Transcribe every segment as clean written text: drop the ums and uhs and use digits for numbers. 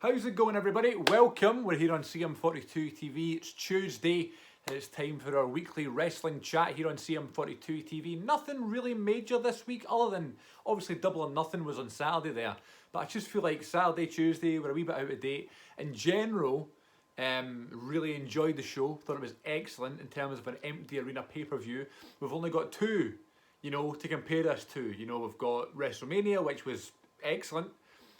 How's it going, everybody? Welcome. We're here on CM42 TV. It's Tuesday and it's time for our weekly wrestling chat here on CM42 TV. Nothing really major this week other than obviously Double or Nothing was on Saturday there. But I just feel like Saturday, Tuesday, we're a wee bit out of date. In general, really enjoyed the show. Thought it was excellent in terms of an empty arena pay-per-view. We've only got two, to compare us to. We've got WrestleMania, which was excellent.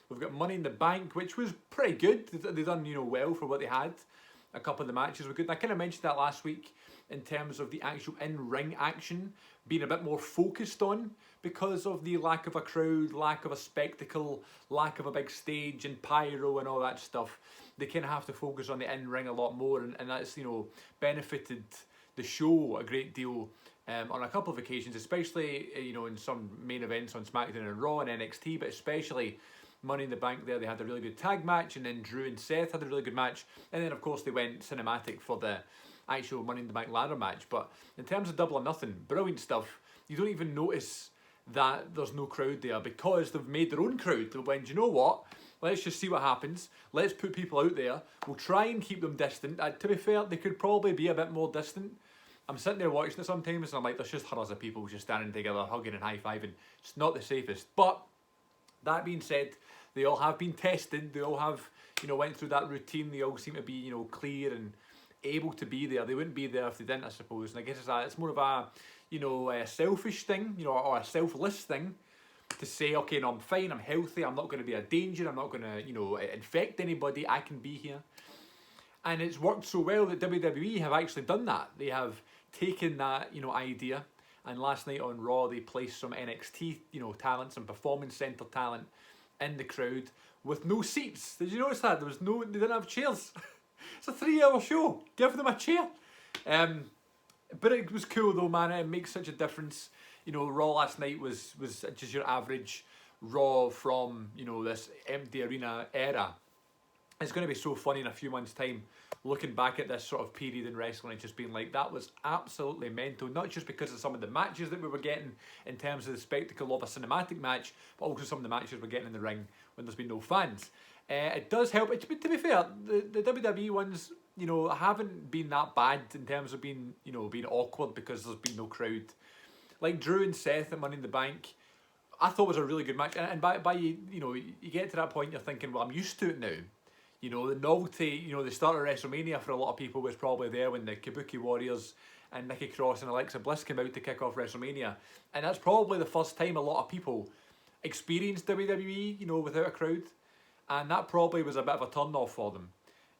We've got Money in the Bank, which was pretty good. They've done, well for what they had. A couple of the matches were good. And I kind of mentioned that last week in terms of the actual in-ring action being a bit more focused on because of the lack of a crowd, lack of a spectacle, lack of a big stage and pyro and all that stuff. They kind of have to focus on the in-ring a lot more, and that's, benefited the show a great deal on a couple of occasions, especially, in some main events on SmackDown and Raw and NXT, but especially Money in the Bank there. They had a really good tag match, and then Drew and Seth had a really good match, and then of course they went cinematic for the actual Money in the Bank ladder match. But in terms of Double or Nothing, brilliant stuff. You don't even notice that there's no crowd there because they've made their own crowd. They went, you know what, let's just see what happens, let's put people out there, we'll try and keep them distant. To be fair, they could probably be a bit more distant. I'm sitting there watching it sometimes and I'm like, there's just hundreds of people just standing together, hugging and high-fiving. It's not the safest. But that being said, they all have been tested. They all have, went through that routine. They all seem to be, clear and able to be there. They wouldn't be there if they didn't, I suppose. And I guess it's more of a, a selfish thing, or a selfless thing to say, okay, no, I'm fine, I'm healthy, I'm not going to be a danger, I'm not going to, infect anybody, I can be here. And it's worked so well that WWE have actually done that. They have taken that, idea. And last night on Raw, they placed some NXT, talent, some performance center talent in the crowd with no seats. Did you notice that? They didn't have chairs. It's a 3-hour show. Give them a chair. But it was cool though, man. It makes such a difference. Raw last night was just your average Raw from, this empty arena era. It's going to be so funny in a few months' time, looking back at this sort of period in wrestling and just being like, that was absolutely mental. Not just because of some of the matches that we were getting in terms of the spectacle of a cinematic match, but also some of the matches we're getting in the ring when there's been no fans. It does help. To be fair, the WWE ones, haven't been that bad in terms of being, being awkward because there's been no crowd. Like Drew and Seth at Money in the Bank, I thought was a really good match. And by you get to that point, you're thinking, well, I'm used to it now. The novelty, the start of WrestleMania for a lot of people was probably there when the Kabuki Warriors and Nikki Cross and Alexa Bliss came out to kick off WrestleMania. And that's probably the first time a lot of people experienced WWE, without a crowd. And that probably was a bit of a turn off for them.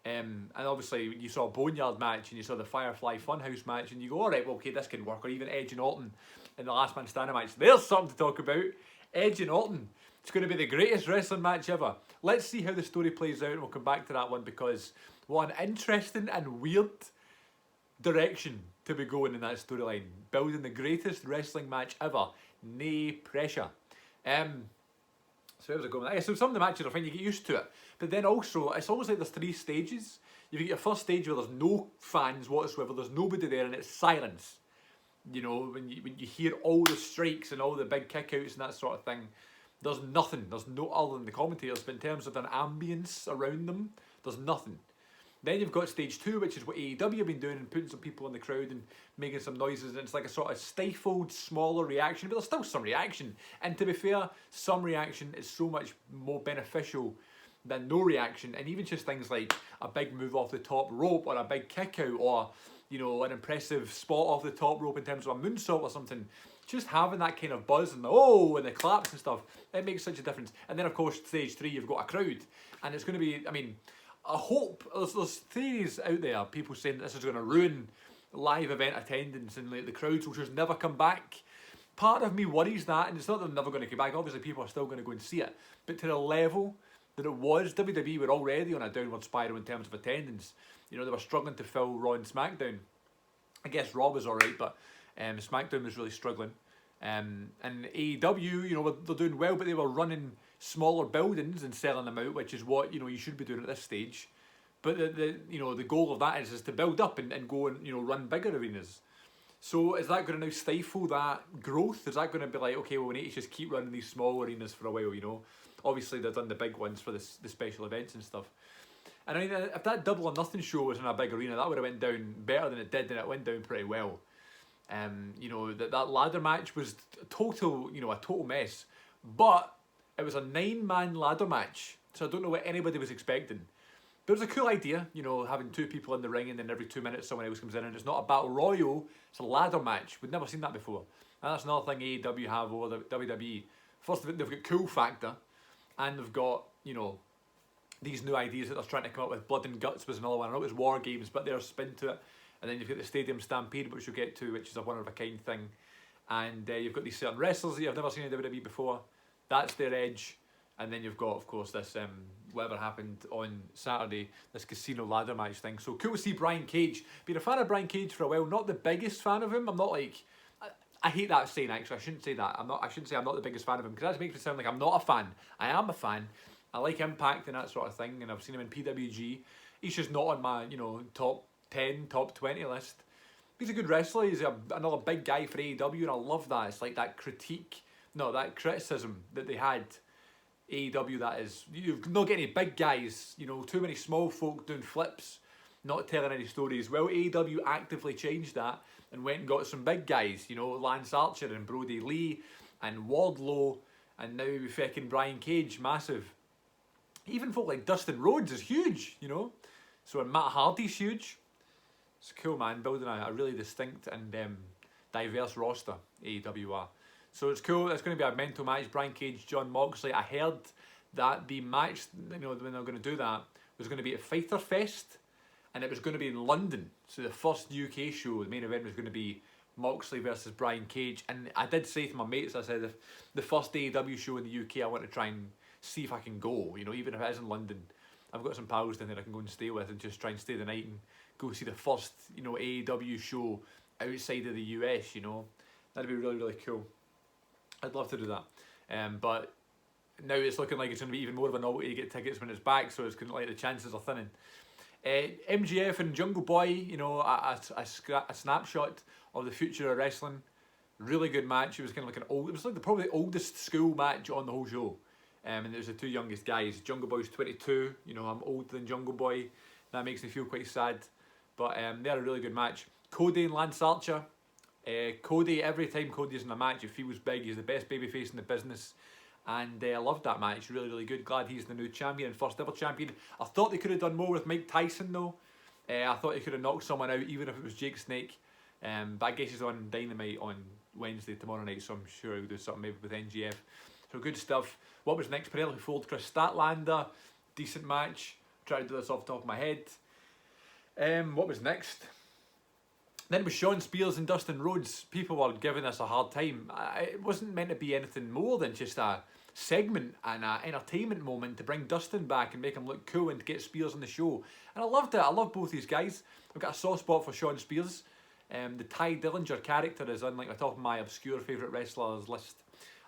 And obviously you saw a Boneyard match and you saw the Firefly Funhouse match and you go, alright, well, okay, this can work. Or even Edge and Orton in the Last Man Standing match. There's something to talk about. Edge and Orton. It's going to be the greatest wrestling match ever. Let's see how the story plays out and we'll come back to that one because what an interesting and weird direction to be going in that storyline. Building the greatest wrestling match ever. Nay pressure. So where was I going? So some of the matches are fine, you get used to it. But then also, it's almost like there's 3 stages. You get your first stage where there's no fans whatsoever, there's nobody there and it's silence. When you hear all the strikes and all the big kickouts and that sort of thing. There's nothing. There's no other than the commentators, but in terms of an ambience around them, there's nothing. Then you've got stage 2, which is what AEW have been doing and putting some people in the crowd and making some noises, and it's like a sort of stifled, smaller reaction, but there's still some reaction. And to be fair, some reaction is so much more beneficial than no reaction, and even just things like a big move off the top rope or a big kick out or, an impressive spot off the top rope in terms of a moonsault or something. Just having that kind of buzz and the claps and stuff, it makes such a difference. And then of course stage 3 you've got a crowd, and it's going to be, I hope, there's theories out there, people saying this is going to ruin live event attendance and the crowds will just never come back. Part of me worries that, and it's not that they're never going to come back, obviously people are still going to go and see it, but to the level that it was, WWE were already on a downward spiral in terms of attendance. They were struggling to fill Raw and SmackDown. I guess Raw was alright, but SmackDown was really struggling. And AEW, they're doing well, but they were running smaller buildings and selling them out, which is what you should be doing at this stage. But the goal of that is to build up and go and run bigger arenas. So is that going to now stifle that growth? Is that going to be like, okay, well, we need to just keep running these small arenas for a while, Obviously, they've done the big ones for the special events and stuff. And I mean, if that Double or Nothing show was in a big arena, that would have went down better than it did, and it went down pretty well. You know, that ladder match was a total mess. But it was a 9-man ladder match, so I don't know what anybody was expecting. But it was a cool idea, you know, having 2 people in the ring and then every 2 minutes someone else comes in, and it's not a battle royal, it's a ladder match. We'd never seen that before. And that's another thing AEW have over the WWE. First of all, they've got cool factor, and they've got, you know, these new ideas that they're trying to come up with. Blood and Guts was another one. I know it was War Games, but there's spin to it. And then you've got the Stadium Stampede, which you'll get to, which is a one-of-a-kind thing. And you've got these certain wrestlers that you've never seen in WWE before. That's their edge. And then you've got, of course, this whatever happened on Saturday, this casino ladder match thing. So cool to see Brian Cage. Been a fan of Brian Cage for a while. Not the biggest fan of him. I'm not like... I hate that saying, actually. I shouldn't say that. I shouldn't say I'm not the biggest fan of him, because that makes me sound like I'm not a fan. I am a fan. I like Impact and that sort of thing, and I've seen him in PWG. He's just not on my, you know, top 10, top 20 list. He's a good wrestler. He's another big guy for AEW, and I love that. It's like that that criticism that they had. AEW, that is. You've not got any big guys, you know, too many small folk doing flips, not telling any stories. Well, AEW actively changed that and went and got some big guys, you know, Lance Archer and Brody Lee and Wardlow, and now fucking Brian Cage, massive. Even folk like Dustin Rhodes is huge, you know. So and Matt Hardy's huge. It's cool, man, building a really distinct and diverse roster, AEW are. So it's cool. It's going to be a mental match. Brian Cage, John Moxley. I heard that the match, you know, when they're going to do that, was going to be at Fighter Fest, and it was going to be in London. So the first UK show, the main event, was going to be Moxley versus Brian Cage. And I did say to my mates, I said, if the first AEW show in the UK, I want to try and see if I can go, you know, even if it is in London. I've got some pals down there I can go and stay with and just try and stay the night and go see the first, you know, AEW show outside of the US, you know. That'd be really, really cool. I'd love to do that. But now it's looking like it's going to be even more of a novelty to get tickets when it's back, so it's kind of like the chances are thinning. MJF and Jungle Boy, you know, a snapshot of the future of wrestling. Really good match. It was kind of like it was like probably the oldest school match on the whole show. And it was the 2 youngest guys. Jungle Boy's 22, you know, I'm older than Jungle Boy. That makes me feel quite sad. But they had a really good match. Cody and Lance Archer. Cody, every time Cody's in a match, it feels big. He's the best babyface in the business. And I loved that match. Really, really good. Glad he's the new champion and first ever champion. I thought they could have done more with Mike Tyson, though. I thought he could have knocked someone out, even if it was Jake Snake. But I guess he's on Dynamite on Wednesday tomorrow night, so I'm sure he'll do something maybe with NGF. So good stuff. What was next? Penelope Ford, Chris Statlander. Decent match. Try to do this off the top of my head. What was next? Then it was Shawn Spears and Dustin Rhodes. People were giving us a hard time. It wasn't meant to be anything more than just a segment and an entertainment moment to bring Dustin back and make him look cool and to get Spears on the show. And I loved it. I love both these guys. I've got a soft spot for Shawn Spears. The Ty Dillinger character is on like the top of my obscure favourite wrestlers list.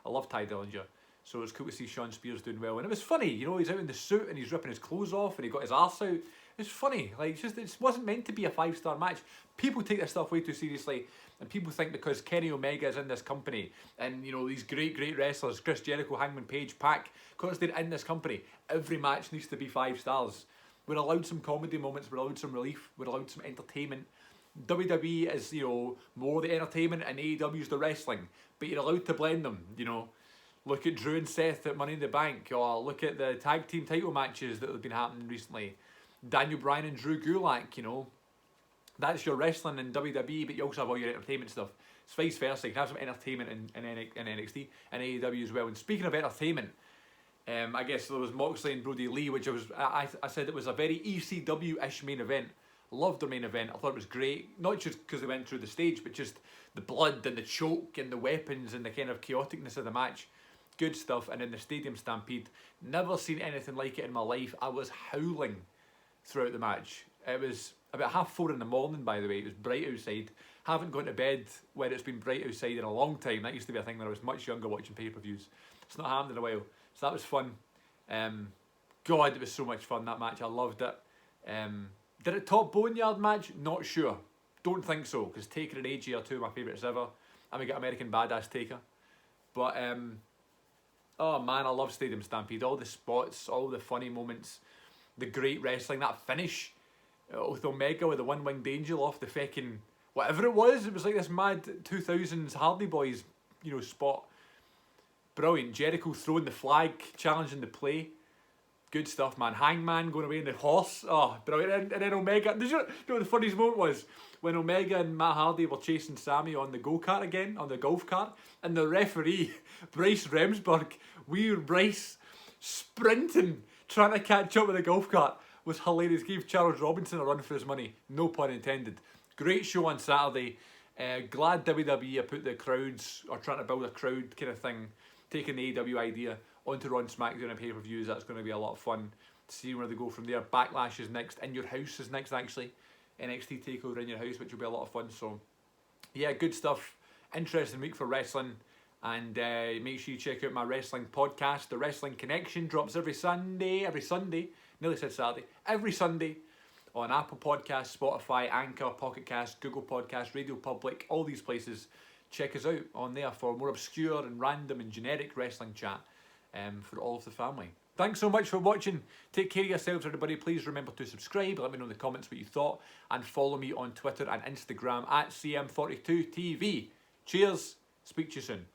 I love Ty Dillinger. So it's cool to see Shawn Spears doing well. And it was funny, you know, he's out in the suit and he's ripping his clothes off and he got his arse out. It's funny, like, it wasn't meant to be a 5-star match. People take this stuff way too seriously, and people think because Kenny Omega is in this company, and, you know, these great, great wrestlers, Chris Jericho, Hangman Page, Pac, because they're in this company, every match needs to be 5 stars. We're allowed some comedy moments, we're allowed some relief, we're allowed some entertainment. WWE is, you know, more the entertainment, and AEW is the wrestling, but you're allowed to blend them, you know. Look at Drew and Seth at Money in the Bank, or look at the tag team title matches that have been happening recently. Daniel Bryan and Drew Gulak, you know. That's your wrestling in WWE, but you also have all your entertainment stuff. It's vice versa. You can have some entertainment in NXT and AEW as well. And speaking of entertainment, I guess there was Moxley and Brody Lee, which I said it was a very ECW-ish main event. Loved their main event. I thought it was great. Not just because they went through the stage, but just the blood and the choke and the weapons and the kind of chaoticness of the match. Good stuff. And then the Stadium Stampede. Never seen anything like it in my life. I was howling throughout the match. It was about 4:30 in the morning, by the way. It was bright outside. Haven't gone to bed when it's been bright outside in a long time. That used to be a thing when I was much younger watching pay-per-views. It's not happened in a while. So that was fun. God, it was so much fun, that match. I loved it. Did it top Boneyard match? Not sure. Don't think so, because Taker and AJ are 2 of my favourites ever. And we got American Badass Taker. But Oh man, I love Stadium Stampede. All the spots, all the funny moments, the great wrestling, that finish with Omega with the one winged angel off the feckin' whatever it was. It was like this mad 2000s Hardy Boys, spot. Brilliant. Jericho throwing the flag, challenging the play. Good stuff, man. Hangman going away in the horse. Oh, brilliant. And then Omega. Did you know what the funniest moment was? When Omega and Matt Hardy were chasing Sammy on the go-kart again, on the golf cart, and the referee, Bryce Remsburg, weird Bryce, sprinting, trying to catch up with the golf cart, was hilarious. Gave Charles Robinson a run for his money. No pun intended. Great show on Saturday. Glad WWE are put the crowds, or trying to build a crowd kind of thing, taking the AEW idea onto Raw and SmackDown and pay-per-views. That's going to be a lot of fun to see where they go from there. Backlash is next. In Your House is next, actually. NXT TakeOver In Your House, which will be a lot of fun. So, yeah, good stuff. Interesting week for wrestling. And make sure you check out my wrestling podcast. The Wrestling Connection drops every Sunday. Nearly said Saturday. Every Sunday on Apple Podcasts, Spotify, Anchor, Pocket Cast, Google Podcasts, Radio Public, all these places. Check us out on there for more obscure and random and generic wrestling chat for all of the family. Thanks so much for watching. Take care of yourselves, everybody. Please remember to subscribe. Let me know in the comments what you thought. And follow me on Twitter and Instagram at CM42TV. Cheers. Speak to you soon.